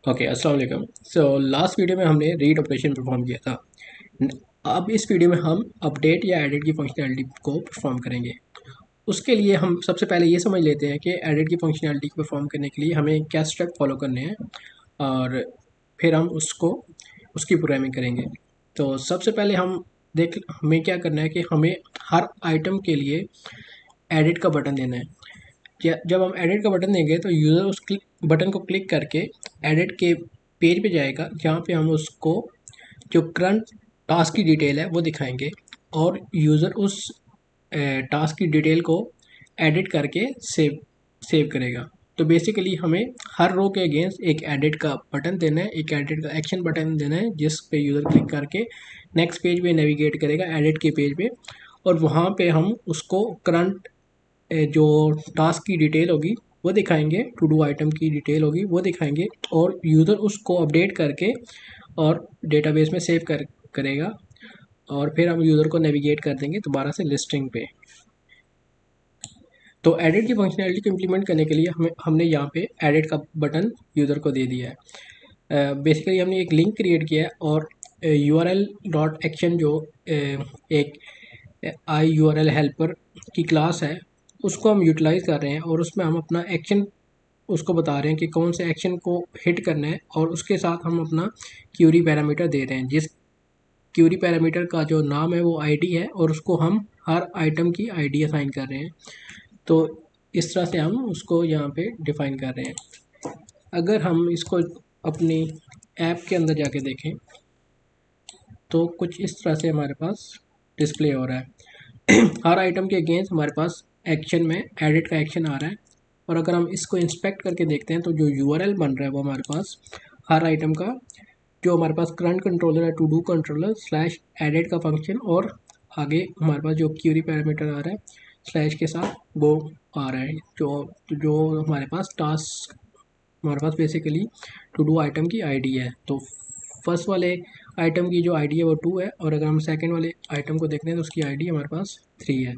Okay, अस्सलाम वालेकुम। So last video में हमने रीड ऑपरेशन परफॉर्म किया था। अब इस वीडियो में हम अपडेट या एडिट की फंक्शनैलिटी को परफॉर्म करेंगे। उसके लिए हम सबसे पहले ये समझ लेते हैं कि एडिट की फंक्शनैलिटी को परफॉर्म करने के लिए हमें क्या स्टेप फॉलो करने हैं और फिर हम उसको उसकी प्रोग्रामिंग करेंगे। तो सबसे पहले हमें क्या करना है कि हमें हर आइटम के लिए एडिट का बटन देना है। जब हम एडिट का बटन देंगे तो यूज़र उस बटन को क्लिक करके एडिट के पेज पे जाएगा, जहाँ पे हम उसको जो करंट टास्क की डिटेल है वो दिखाएंगे और यूज़र उस टास्क की डिटेल को एडिट करके सेव करेगा। तो बेसिकली हमें हर रो के अगेंस्ट एक एडिट का बटन देना है, एक एडिट का एक्शन बटन देना है, जिस पे यूज़र क्लिक करके नेक्स्ट पेज पे नेविगेट करेगा एडिट के पेज पे, और वहाँ पे हम उसको करंट जो टास्क की डिटेल होगी वो दिखाएंगे, टू डू आइटम की डिटेल होगी वो दिखाएंगे, और यूज़र उसको अपडेट करके और डेटाबेस में सेव करेगा, और फिर हम यूज़र को नेविगेट कर देंगे दोबारा से लिस्टिंग पे। तो एडिट की फंक्शनैलिटी को इम्प्लीमेंट करने के लिए हमने यहाँ पे एडिट का बटन यूज़र को दे दिया है। बेसिकली हमने एक लिंक क्रिएट किया है और URL डॉट एक्शन जो एक IURL हेल्पर की क्लास है उसको हम यूटिलाइज़ कर रहे हैं, और उसमें हम अपना एक्शन उसको बता रहे हैं कि कौन से एक्शन को हिट करना है, और उसके साथ हम अपना क्यूरी पैरामीटर दे रहे हैं, जिस क्यूरी पैरामीटर का जो नाम है वो आईडी है, और उसको हम हर आइटम की आईडी असाइन कर रहे हैं। तो इस तरह से हम उसको यहाँ पे डिफ़ाइन कर रहे हैं। अगर हम इसको अपनी ऐप के अंदर जाके देखें तो कुछ इस तरह से हमारे पास डिस्प्ले हो रहा है। हर आइटम के अगेंस्ट हमारे पास एक्शन में एडिट का एक्शन आ रहा है, और अगर हम इसको इंस्पेक्ट करके देखते हैं तो जो URL बन रहा है वो हमारे पास हर आइटम का, जो हमारे पास करंट कंट्रोलर है to do controller slash edit का फंक्शन, और आगे हमारे पास जो क्यूरी पैरामीटर आ रहा है स्लैश के साथ वो आ रहा है, जो हमारे पास टास्क हमारे पास बेसिकली टू डू आइटम की आईडी है। तो फर्स्ट वाले आइटम की जो आईडी है वो 2 है, और अगर हम सेकंड वाले आइटम को देखते हैं तो उसकी आईडी हमारे पास 3 है।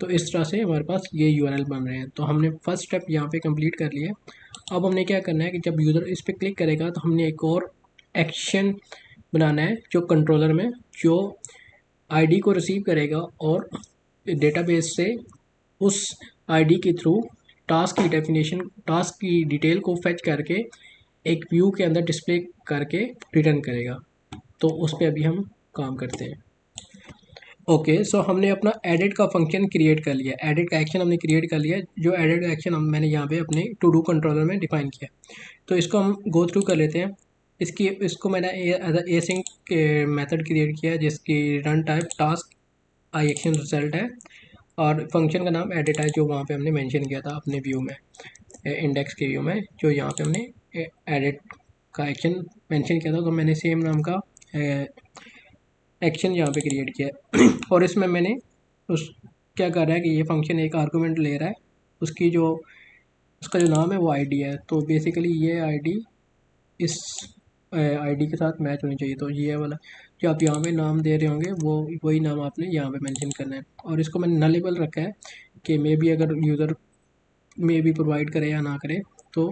तो इस तरह से हमारे पास ये URL बन रहे हैं। तो हमने फर्स्ट स्टेप यहाँ पे कंप्लीट कर लिया है। अब हमने क्या करना है कि जब यूज़र इस पर क्लिक करेगा तो हमने एक और एक्शन बनाना है जो कंट्रोलर में जो आईडी को रिसीव करेगा और डेटाबेस से उस आईडी के थ्रू टास्क की डिटेल को फेच करके एक व्यू के अंदर डिस्प्ले करके रिटर्न करेगा। तो उस पर अभी हम काम करते हैं। ओके, सो हमने अपना एडिट का फंक्शन क्रिएट कर लिया, एडिट का एक्शन हमने क्रिएट कर लिया। जो एडिट का एक्शन मैंने यहाँ पे अपने टू डू कंट्रोलर में डिफाइन किया, तो इसको हम गो थ्रू कर लेते हैं। इसको मैंने एसिंक मेथड क्रिएट किया जिसकी return type task I action result है, और फंक्शन का नाम एडिट है जो वहाँ पे हमने मेंशन किया था अपने व्यू में, इंडेक्स के व्यू में, जो यहाँ पे हमने एडिट का एक्शन मेंशन किया था। तो मैंने सेम नाम का एक्शन यहाँ पे क्रिएट किया है। और इसमें मैंने उस क्या कर रहा है कि ये फंक्शन एक आर्गूमेंट ले रहा है, उसका जो नाम है वो आईडी है। तो बेसिकली ये आईडी इस आईडी के साथ मैच होनी चाहिए। तो ये वाला जो आप यहाँ पे नाम दे रहे होंगे वो वही नाम आपने यहाँ पे मेंशन करना है, और इसको मैंने नलेबल रखा है कि मे बी अगर यूज़र मे बी प्रोवाइड करे या ना करे, तो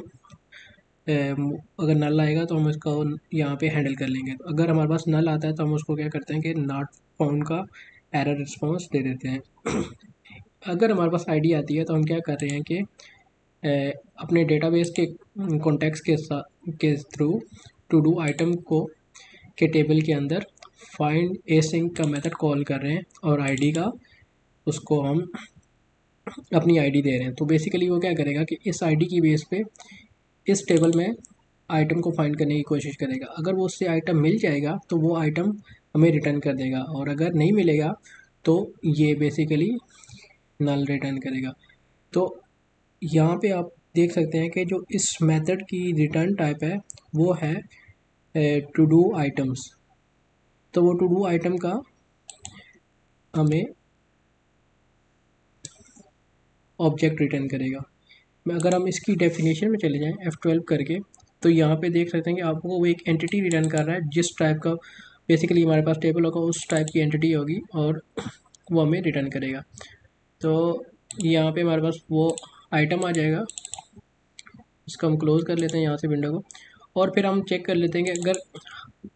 अगर नल आएगा तो हम इसको यहाँ पे हैंडल कर लेंगे। तो अगर हमारे पास नल आता है तो हम उसको क्या करते हैं कि नॉट फाउंड का एरर रिस्पॉन्स दे देते हैं। अगर हमारे पास आईडी आती है तो हम क्या कर रहे हैं कि अपने डेटाबेस के कॉन्टेक्स्ट के साथ के थ्रू टू डू आइटम को के टेबल के अंदर फाइंड एसिंक का मेथड कॉल कर रहे हैं, और आईडी का उसको हम अपनी आईडी दे रहे हैं। तो बेसिकली वो क्या करेगा कि इस आईडी की बेस पे इस टेबल में आइटम को फाइंड करने की कोशिश करेगा। अगर वो उससे आइटम मिल जाएगा तो वो आइटम हमें रिटर्न कर देगा, और अगर नहीं मिलेगा तो ये बेसिकली नल रिटर्न करेगा। तो यहाँ पे आप देख सकते हैं कि जो इस मेथड की रिटर्न टाइप है वो है टू डू आइटम्स। तो वो टू डू आइटम का हमें ऑब्जेक्ट रिटर्न करेगा। अगर हम इसकी डेफिनेशन में चले जाएं F12 करके, तो यहाँ पे देख सकते हैं कि आपको वो एक एंटिटी रिटर्न कर रहा है जिस टाइप का बेसिकली हमारे पास टेबल होगा उस टाइप की एंटिटी होगी, और वो हमें रिटर्न करेगा। तो यहाँ पे हमारे पास वो आइटम आ जाएगा। इसको हम क्लोज़ कर लेते हैं यहाँ से विंडो को, और फिर हम चेक कर लेते हैं कि अगर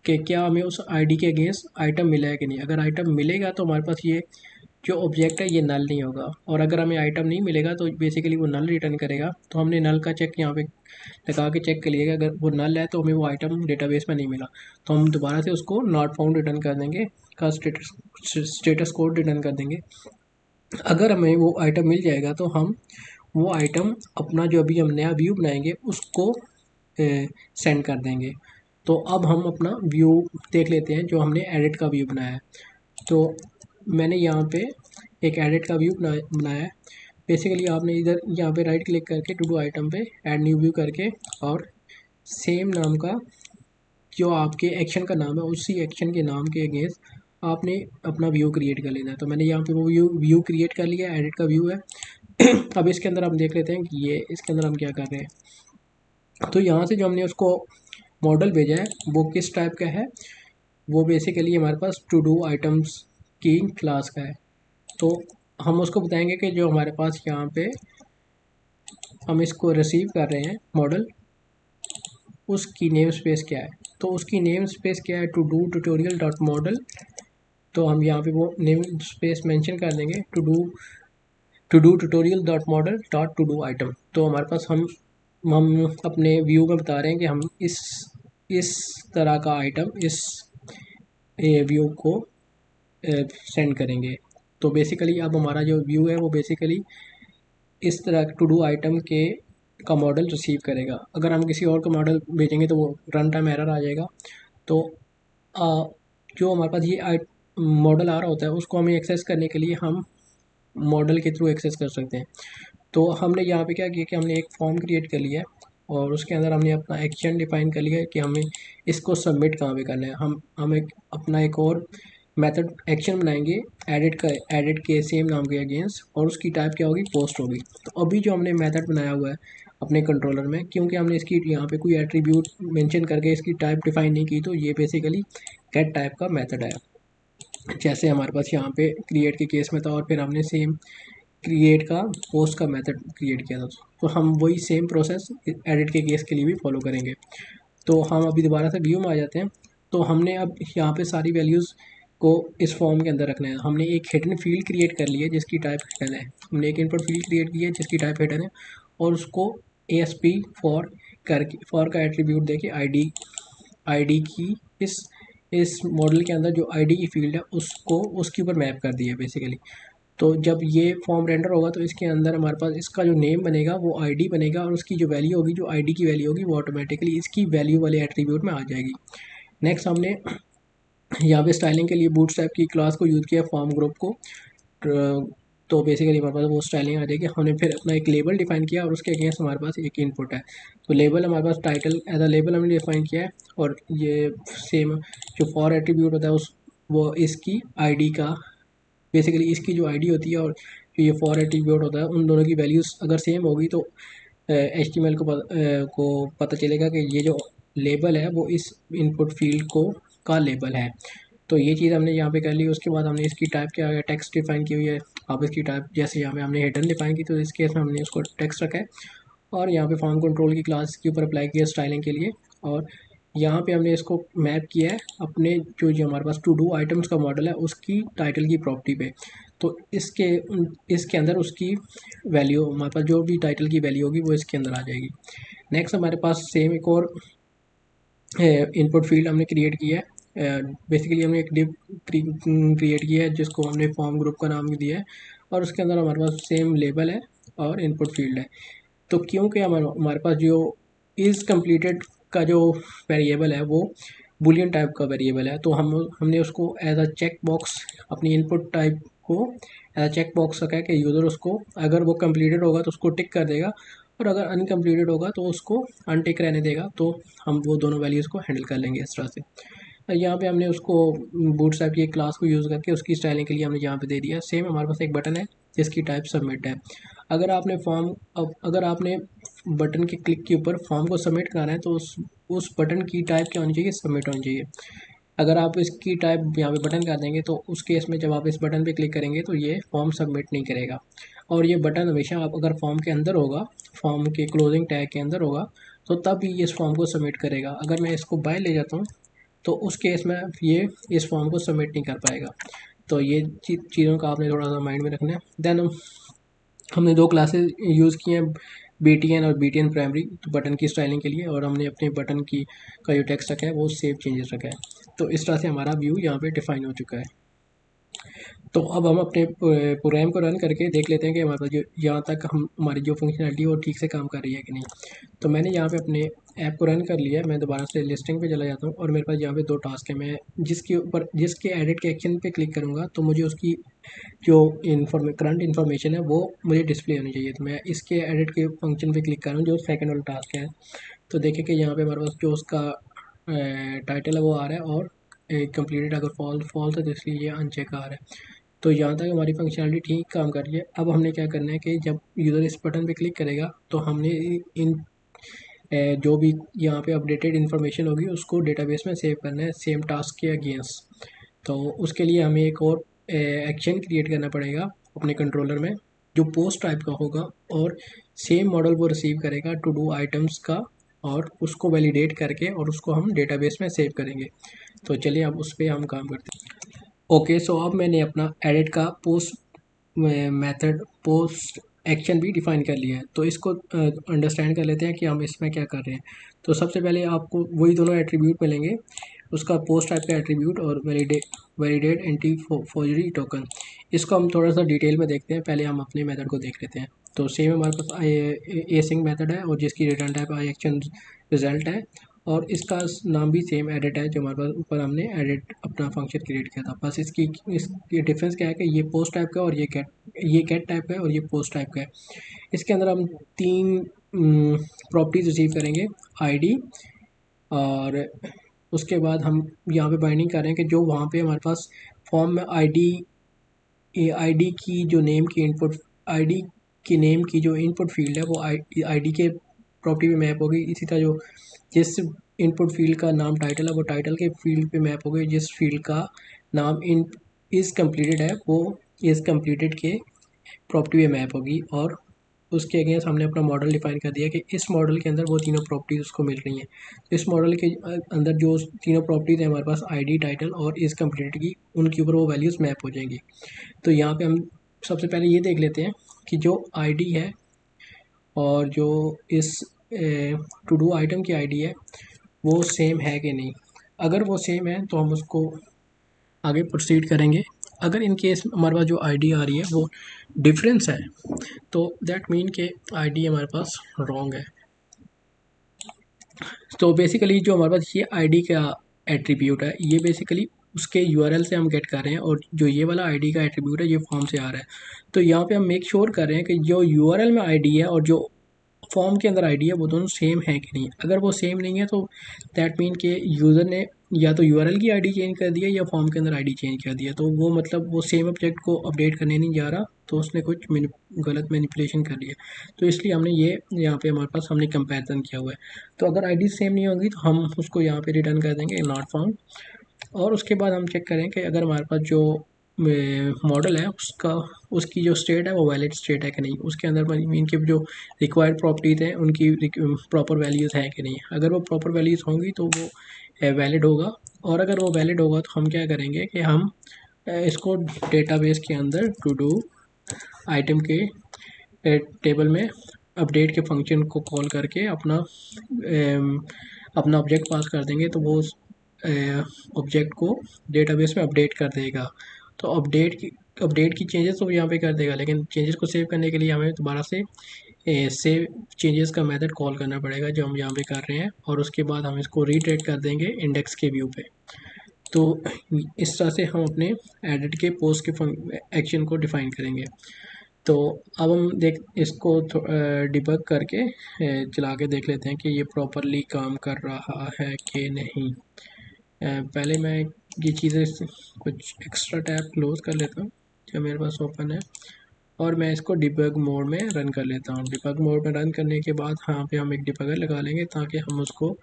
कि क्या हमें उस आईडी के अगेंस्ट आइटम मिला है कि नहीं। अगर आइटम मिलेगा तो हमारे पास ये जो ऑब्जेक्ट है ये नल नहीं होगा, और अगर हमें आइटम नहीं मिलेगा तो बेसिकली वो नल रिटर्न करेगा। तो हमने नल का चेक यहाँ पे लगा के चेक कर लिएगा, अगर वो नल है तो हमें वो आइटम डेटाबेस में नहीं मिला, तो हम दोबारा से उसको नॉट फाउंड रिटर्न कर देंगे का स्टेटस कोड रिटर्न कर देंगे। अगर हमें वो आइटम मिल जाएगा तो हम वो आइटम अपना जो अभी हम नया व्यू बनाएंगे उसको सेंड कर देंगे। तो अब हम अपना व्यू देख लेते हैं जो हमने एडिट का व्यू बनाया है। तो मैंने यहाँ पे एक एडिट का व्यू बनाया है। बेसिकली आपने इधर यहाँ पे राइट क्लिक करके टू डू आइटम पे ऐड न्यू व्यू करके और सेम नाम का जो आपके एक्शन का नाम है उसी एक्शन के नाम के अगेंस्ट आपने अपना व्यू क्रिएट कर लेना है। तो मैंने यहाँ पे वो व्यू क्रिएट कर लिया, एडिट का व्यू है। अब इसके अंदर हम देख लेते हैं कि ये इसके अंदर हम क्या कर रहे हैं। तो यहाँ से जो हमने उसको मॉडल भेजा है वो किस टाइप का है, वो बेसिकली हमारे पास टू डू आइटम्स की क्लास का है। तो हम उसको बताएंगे कि जो हमारे पास यहाँ पे हम इसको रिसीव कर रहे हैं मॉडल, उसकी नेम स्पेस क्या है। तो उसकी नेम स्पेस क्या है, to do tutorial dot model. तो हम यहाँ पे वो नेम स्पेस मेंशन कर देंगे, to do tutorial dot model dot to do item. तो हमारे पास हम अपने व्यू में बता रहे हैं कि हम इस तरह का आइटम इस व्यू को सेंड करेंगे। तो बेसिकली अब हमारा जो व्यू है वो बेसिकली इस तरह टू डू आइटम के का मॉडल रिसीव करेगा। अगर हम किसी और का मॉडल भेजेंगे तो वो रन टाइम एरर आ जाएगा। तो जो हमारे पास ये मॉडल आ रहा होता है उसको हमें एक्सेस करने के लिए हम मॉडल के थ्रू एक्सेस कर सकते हैं। तो हमने यहाँ पे क्या किया कि हमने एक फॉर्म क्रिएट कर लिया है और उसके अंदर हमने अपना एक्शन डिफाइन कर लिया है कि हमें इसको सबमिट कहाँ पे करना है। हम अपना एक और मेथड एक्शन बनाएंगे एडिट के सेम नाम के अगेंस्ट, और उसकी टाइप क्या होगी, पोस्ट होगी। तो अभी जो हमने मेथड बनाया हुआ है अपने कंट्रोलर में, क्योंकि हमने इसकी यहाँ पे कोई एट्रीब्यूट मेंशन करके इसकी टाइप डिफाइन नहीं की, तो ये बेसिकली गेट टाइप का मेथड है, जैसे हमारे पास यहाँ पे क्रिएट के केस में था। और फिर हमने सेम क्रिएट का पोस्ट का मेथड क्रिएट किया था, तो हम वही सेम प्रोसेस एडिट के केस के लिए भी फॉलो करेंगे। तो हम अभी दोबारा से व्यू में आ जाते हैं। तो हमने अब यहाँ पे सारी वैल्यूज़ को इस फॉर्म के अंदर रखना है। हमने एक हिडन फील्ड क्रिएट कर ली है जिसकी टाइप हिडन है। हमने एक इनपुट फील्ड क्रिएट की है जिसकी टाइप हिडन है, और उसको ASP फॉर का एट्रीब्यूट देके आईडी की इस मॉडल के अंदर जो आईडी की फील्ड है उसको उसके ऊपर मैप कर दिया बेसिकली। तो जब ये फॉर्म रेंडर होगा तो इसके अंदर हमारे पास इसका जो नेम बनेगा वो आईडी बनेगा, और उसकी जो वैल्यू होगी, जो आईडी की वैल्यू होगी, वो ऑटोमेटिकली इसकी वैल्यू वाले एट्रीब्यूट में आ जाएगी। नेक्स्ट हमने यहाँ पे स्टाइलिंग के लिए बूटस्ट्रैप की क्लास को यूज़ किया फॉर्म ग्रुप को। तो बेसिकली हमारे पास वो स्टाइलिंग आ जाएगी। हमने फिर अपना एक लेबल डिफाइन किया और उसके अगेंस्ट हमारे पास एक इनपुट है। तो लेबल हमारे पास टाइटल एज अ लेबल हमने डिफाइन किया है, और ये सेम जो फॉर एट्रीब्यूट होता है वो इसकी आईडी का, बेसिकली इसकी जो आईडी होती है और जो ये फॉर एट्रीब्यूट होता है, उन दोनों की वैल्यूज़ अगर सेम होगी तो HTML को पता चलेगा कि ये जो लेबल है वो इस इनपुट फील्ड को का लेबल है। तो ये चीज़ हमने यहाँ पे कर ली। उसके बाद हमने इसकी टाइप क्या है, टेक्स्ट डिफाइन की हुई है। अब इसकी टाइप जैसे यहाँ पे हमने हिडन डिफाइन की, तो इस केस में हमने उसको टेक्स्ट रखा है, और यहाँ पे फॉर्म कंट्रोल की क्लास के ऊपर अप्लाई किया स्टाइलिंग के लिए, और यहाँ पे हमने इसको मैप किया है अपने जो हमारे पास टू डू आइटम्स का मॉडल है उसकी टाइटल की प्रॉपर्टी पे। तो इसके अंदर उसकी वैल्यू, हमारे पास जो भी टाइटल की वैल्यू होगी वो इसके अंदर आ जाएगी। नेक्स्ट हमारे पास सेम एक और इनपुट फील्ड हमने क्रिएट किया है। बेसिकली हमने एक डिव क्रिएट किया है जिसको हमने फॉर्म ग्रुप का नाम दिया है, और उसके अंदर हमारे पास सेम लेबल है और इनपुट फील्ड है। तो क्योंकि हमारे पास जो इज़ कम्प्लीटेड का जो वेरिएबल है वो बुलियन टाइप का वेरिएबल है, तो हमने उसको एज अ चेक बॉक्स अपनी इनपुट टाइप को एज अ चेक बॉक्स रखा है कि यूज़र उसको अगर वो कम्प्लीटेड होगा तो उसको टिक कर देगा, और अगर अनकम्प्लीटेड होगा तो उसको अनटिक रहने देगा। तो हम वो दोनों वैल्यूज़ को हैंडल कर लेंगे इस तरह से। यहाँ पे हमने उसको बूटस्ट्रैप की एक क्लास को यूज़ करके उसकी स्टाइलिंग के लिए हमने यहाँ पे दे दिया। सेम हमारे पास एक बटन है जिसकी टाइप सबमिट है। अगर आपने बटन के क्लिक के ऊपर फॉर्म को सबमिट कराना है तो उस बटन की टाइप क्या होनी चाहिए, सबमिट होनी चाहिए। अगर आप इसकी टाइप यहाँ पे बटन कर देंगे तो उस केस में जब आप इस बटन पे क्लिक करेंगे तो ये फॉर्म सबमिट नहीं करेगा। और ये बटन हमेशा आप अगर फॉर्म के अंदर होगा, फॉर्म के क्लोजिंग टैग के अंदर होगा, तो तब ये इस फॉर्म को सबमिट करेगा। अगर मैं इसको बाय ले जाता हूँ तो उस केस में ये इस फॉर्म को सबमिट नहीं कर पाएगा। तो ये चीज़ों का आपने थोड़ा सा माइंड में रखना है। देन हमने दो क्लासेस यूज़ किए हैं, BTN और BTN प्राइमरी, तो बटन की स्टाइलिंग के लिए, और हमने अपने बटन की का जो टेक्स्ट रखा है वो सेव चेंजेस रखा है। तो इस तरह से हमारा व्यू यहाँ पे डिफाइन हो चुका है। तो अब हम अपने प्रोग्राम को रन करके देख लेते हैं कि हमारे पास जो यहाँ तक हमारी जो फंक्शनलिटी है वो ठीक से काम कर रही है कि नहीं। तो मैंने यहाँ पे अपने ऐप को रन कर लिया है। मैं दोबारा से लिस्टिंग पे चला जाता हूँ और मेरे पास यहाँ पे दो टास्क है। मैं जिसके एडिट के एक्शन पे क्लिक करूँगा तो मुझे उसकी जो करंट इन्फॉर्मेशन है वो मुझे डिस्प्ले होनी चाहिए। तो मैं इसके एडिट के फंक्शन पे क्लिक कर रहा हूँ जो सेकंड वाला टास्क है। तो देखें कि यहाँ पे हमारे पास जो उसका टाइटल है वो आ रहा है, और कंप्लीटेड अगर फॉल्स है तो इसलिए ये अनचेक आ रहा है। तो यहाँ तक हमारी फंक्शनलिटी ठीक काम कर रही है। अब हमने क्या करना है कि जब यूज़र इस बटन पे क्लिक करेगा तो हमने इन जो भी यहाँ पे अपडेटेड इन्फॉर्मेशन होगी उसको डेटाबेस में सेव करना है सेम टास्क के अगेंस्ट। तो उसके लिए हमें एक और एक्शन क्रिएट करना पड़ेगा अपने कंट्रोलर में, जो पोस्ट टाइप का होगा और सेम मॉडल वो रिसीव करेगा टू डू आइटम्स का, और उसको वैलिडेट करके और उसको हम डेटाबेस में सेव करेंगे। तो चलिए अब उस पर हम काम करते हैं। ओके, सो अब मैंने अपना एडिट का पोस्ट मेथड पोस्ट एक्शन भी डिफाइन कर लिया है। तो इसको अंडरस्टैंड कर लेते हैं कि हम इसमें क्या कर रहे हैं। तो सबसे पहले आपको वही दोनों एट्रीब्यूट मिलेंगे, उसका पोस्ट टाइप का एट्रीब्यूट और वैलिडेट एंटी फॉर्जरी टोकन। इसको हम थोड़ा सा डिटेल में देखते हैं। पहले हम अपने मेथड को देख लेते हैं। तो सेम हमारे पास एसिंग मेथड है और जिसकी रिटर्न टाइप आई एक्शन रिजल्ट है, और इसका नाम भी सेम एडिट है जो हमारे पास ऊपर हमने एडिट अपना फंक्शन क्रिएट किया था। बस इसकी डिफरेंस क्या है कि ये पोस्ट टाइप का और ये गेट टाइप का है और ये पोस्ट टाइप का है। इसके अंदर हम तीन प्रॉपर्टीज रिसीव करेंगे, आईडी, और उसके बाद हम यहाँ पे बाइंडिंग कर रहे हैं कि जो वहाँ पे हमारे पास फॉर्म में आईडी की जो नेम की इनपुट आईडी की नेम की जो इनपुट फील्ड है वो आईडी के प्रॉपर्टी पे मैप होगी। इसी तरह जो जिस इनपुट फील्ड का नाम टाइटल है वो टाइटल के फील्ड पे मैप होगी। जिस फील्ड का नाम इन इज़ कम्प्लीटेड है वो इज़ कम्प्लीटेड के प्रॉपर्टी पे मैप होगी। और उसके अगेंस्ट हमने अपना मॉडल डिफाइन कर दिया कि इस मॉडल के अंदर वो तीनों प्रॉपर्टीज़ उसको मिल रही हैं। तो इस मॉडल के अंदर जो तीनों प्रॉपर्टीज़ हैं हमारे पास आईडी, टाइटल और इज़ कम्प्लीटेड की, उनके ऊपर वो वैल्यूज़ मैप हो जाएंगी। तो यहाँ पे हम सबसे पहले ये देख लेते हैं कि जो आईडी है और जो इस टू डू आइटम की आईडी है वो सेम है कि नहीं। अगर वो सेम है तो हम उसको आगे प्रोसीड करेंगे। अगर इन केस हमारे पास जो आईडी आ रही है वो डिफरेंस है तो दैट मीन के आईडी हमारे पास रॉन्ग है। तो बेसिकली जो हमारे पास ये आईडी का एट्रीब्यूट है ये बेसिकली उसके यूआरएल से हम गेट कर रहे हैं, और जो ये वाला आईडी का एट्रीब्यूट है ये फॉर्म से आ रहा है। तो यहाँ पे हम मेक श्योर कर रहे हैं कि जो यूआरएल में आईडी है और जो फॉर्म के अंदर आईडी है वो दोनों सेम है कि नहीं। अगर वो सेम नहीं है तो दैट मीन के यूज़र ने या तो यूआरएल की आईडी चेंज कर दिया या फॉर्म के अंदर आईडी चेंज कर दिया। तो वो मतलब वो सेम ऑब्जेक्ट को अपडेट करने नहीं जा रहा, तो उसने कुछ गलत मैनिपुलेशन कर लिया। तो इसलिए हमने ये यहाँ पे हमारे पास हमने कंपैरिजन किया हुआ है। तो अगर आईडी सेम नहीं होगी तो हम उसको यहाँ पे रिटर्न कर देंगे नॉट फाउंड। और उसके बाद हम चेक करें कि अगर हमारे पास जो मॉडल है उसकी जो स्टेट है वो वैलिड स्टेट है कि नहीं। उसके अंदर इनके जो रिक्वायर्ड प्रॉपर्टीज़ हैं उनकी प्रॉपर वैल्यूज़ हैं कि नहीं। अगर वो प्रॉपर वैल्यूज़ होंगी तो वो वैलिड होगा, और अगर वो वैलिड होगा तो हम क्या करेंगे कि हम इसको डेटाबेस के अंदर टू डू आइटम के टेबल में अपडेट के फंक्शन को कॉल करके अपना ऑब्जेक्ट पास कर देंगे। तो वो ऑब्जेक्ट को डेटाबेस में अपडेट कर देगा। तो अपडेट की चेंजेस तो यहाँ पे कर देगा, लेकिन चेंजेस को सेव करने के लिए हमें दोबारा से सेव चेंजेस का मेथड कॉल करना पड़ेगा जो हम यहाँ पे कर रहे हैं, और उसके बाद हम इसको रीट्रेट कर देंगे इंडेक्स के व्यू पे। तो इस तरह से हम अपने एडिट के पोस्ट के एक्शन को डिफाइन करेंगे। तो अब हम इसको डिबग करके चला के देख लेते हैं कि ये प्रॉपरली काम कर रहा है कि नहीं। पहले मैं ये चीज़ें कुछ एक्स्ट्रा टैब क्लोज कर लेता हूँ जो मेरे पास ओपन है, और मैं इसको डिबग मोड में रन कर लेता हूँ। डिबग मोड में रन करने के बाद यहाँ पे हम एक डिबगर लगा लेंगे ताकि हम उसको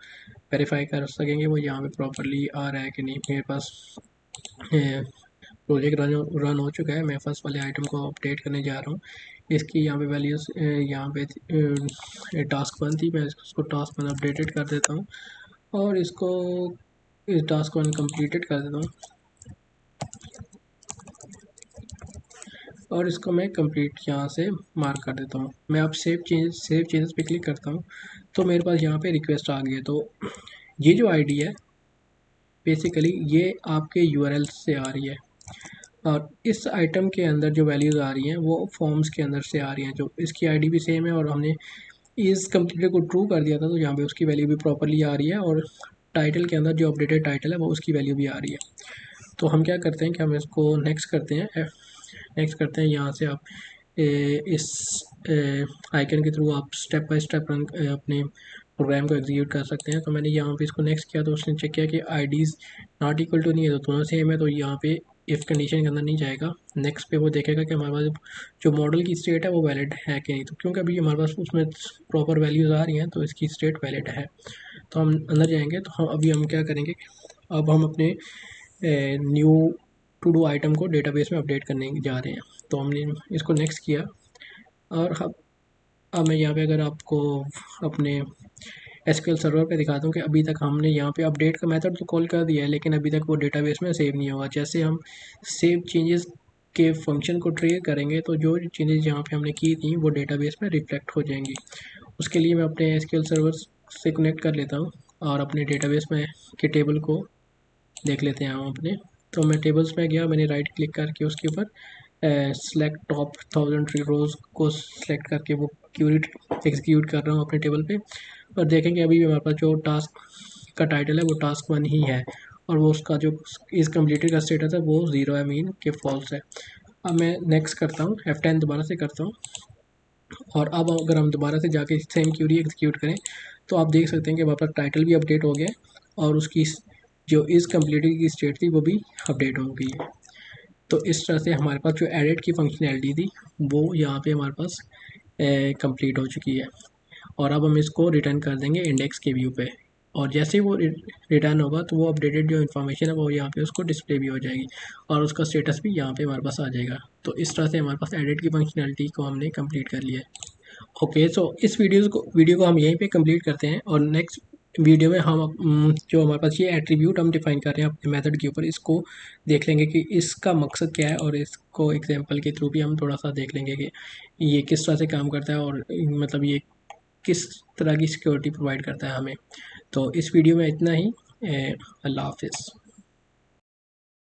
वेरीफाई कर सकेंगे वो यहाँ पे प्रॉपरली आ रहा है कि नहीं। मेरे पास प्रोजेक्ट रन हो चुका है। मैं फर्स्ट वाले आइटम को अपडेट करने जा रहा हूँ। इसकी यहाँ पे वैल्यूज़ यहाँ पे टास्क 1 थी, मैं इसको टास्क 1 अपडेटेड कर देता हूँ और इसको इस टास्क 1 कंप्लीटेड कर देता हूँ और इसको मैं कंप्लीट यहाँ से मार्क कर देता हूँ। मैं अब सेव चेंजेस पे क्लिक करता हूँ तो मेरे पास यहाँ पे रिक्वेस्ट आ गई है। तो ये जो आईडी है बेसिकली ये आपके यूआरएल से आ रही है और इस आइटम के अंदर जो वैल्यूज़ आ रही हैं वो फॉर्म्स के अंदर से आ रही हैं। जो इसकी आईडी भी सेम है और हमने इस कंप्लीटर को ट्रू कर दिया था तो यहाँ पे उसकी वैल्यू भी प्रॉपरली आ रही है और टाइटल के अंदर जो अपडेटेड टाइटल है वो उसकी वैल्यू भी आ रही है। तो हम क्या करते हैं कि हम इसको नेक्स्ट करते हैं। नेक्स्ट करते हैं, यहाँ से आप इस आइकन के थ्रू आप स्टेप बाय स्टेप अपने प्रोग्राम को एग्जीक्यूट कर सकते हैं। तो मैंने यहाँ पे इसको नेक्स्ट किया तो उसने चेक किया कि आईडीज़ नॉट इक्वल टू नहीं है, तो दोनों सेम है, तो यहाँ पे इफ़ कंडीशन के अंदर नहीं जाएगा। नेक्स्ट पे वो देखेगा कि हमारे पास जो मॉडल की स्टेट है वो वैलिड है कि नहीं। तो क्योंकि अभी हमारे पास उसमें प्रॉपर वैल्यूज़ आ रही हैं तो इसकी स्टेट वैलिड है। तो हम अंदर जाएंगे तो हम क्या करेंगे, अब हम अपने न्यू टू डू आइटम को डेटाबेस में अपडेट करने जा रहे हैं। तो हमने इसको नेक्स्ट किया और अब मैं यहाँ पे अगर आपको अपने एसक्यूएल सर्वर पे दिखाता हूँ कि अभी तक हमने यहाँ पे अपडेट का मेथड तो कॉल कर दिया है लेकिन अभी तक वो डेटाबेस में सेव नहीं हुआ। जैसे हम सेव चेंजेस के फंक्शन को ट्रिगर करेंगे तो जो चेंजेस यहाँ पे हमने की थी वो डेटाबेस में रिफ्लेक्ट हो जाएंगी। उसके लिए मैं अपने एसक्यूएल सर्वर से कनेक्ट कर लेता हूँ और अपने डेटाबेस में के टेबल को देख लेते हैं हम अपने। तो मैं टेबल्स में गया, मैंने राइट क्लिक करके उसके ऊपर सेलेक्ट टॉप 1000 रोज़ को सिलेक्ट करके वो क्यूरी एग्जीक्यूट कर रहा हूँ अपने टेबल पे और देखेंगे अभी भी हमारे पास जो टास्क का टाइटल है वो टास्क 1 ही है और वो उसका जो इस कम्प्लीटेड का स्टेटस है वो 0 है, मीन के फॉल्स है। अब मैं नेक्स्ट करता हूँ, F10 दोबारा से करता हूँ और अब अगर हम दोबारा से जाके सेम क्यूरी एग्जीक्यूट करें तो आप देख सकते हैं कि हमारे पास टाइटल भी अपडेट हो गया और उसकी जो इस कम्प्लीटेड की स्टेट थी वो भी अपडेट हो गई है। तो इस तरह से हमारे पास जो एडिट की फंक्शनैलिटी थी वो यहाँ पे हमारे पास कंप्लीट हो चुकी है और अब हम इसको रिटर्न कर देंगे इंडेक्स के व्यू पे और जैसे ही वो रिटर्न होगा तो वो अपडेटेड जो इन्फॉर्मेशन है वो यहाँ पे उसको डिस्प्ले भी हो जाएगी और उसका स्टेटस भी यहाँ पे हमारे पास आ जाएगा। तो इस तरह से हमारे पास एडिट की फंक्शनैलिटी को हमने कंप्लीट कर लिया है। ओके, सो इस वीडियो को हम यहीं पे कंप्लीट करते हैं और नेक्स्ट वीडियो में हम जो हमारे पास ये एट्रीब्यूट हम डिफाइन कर रहे हैं अपने मेथड के ऊपर, इसको देख लेंगे कि इसका मकसद क्या है और इसको एग्जांपल के थ्रू भी हम थोड़ा सा देख लेंगे कि ये किस तरह से काम करता है और मतलब ये किस तरह की सिक्योरिटी प्रोवाइड करता है हमें। तो इस वीडियो में इतना ही। अल्लाह हाफिज़।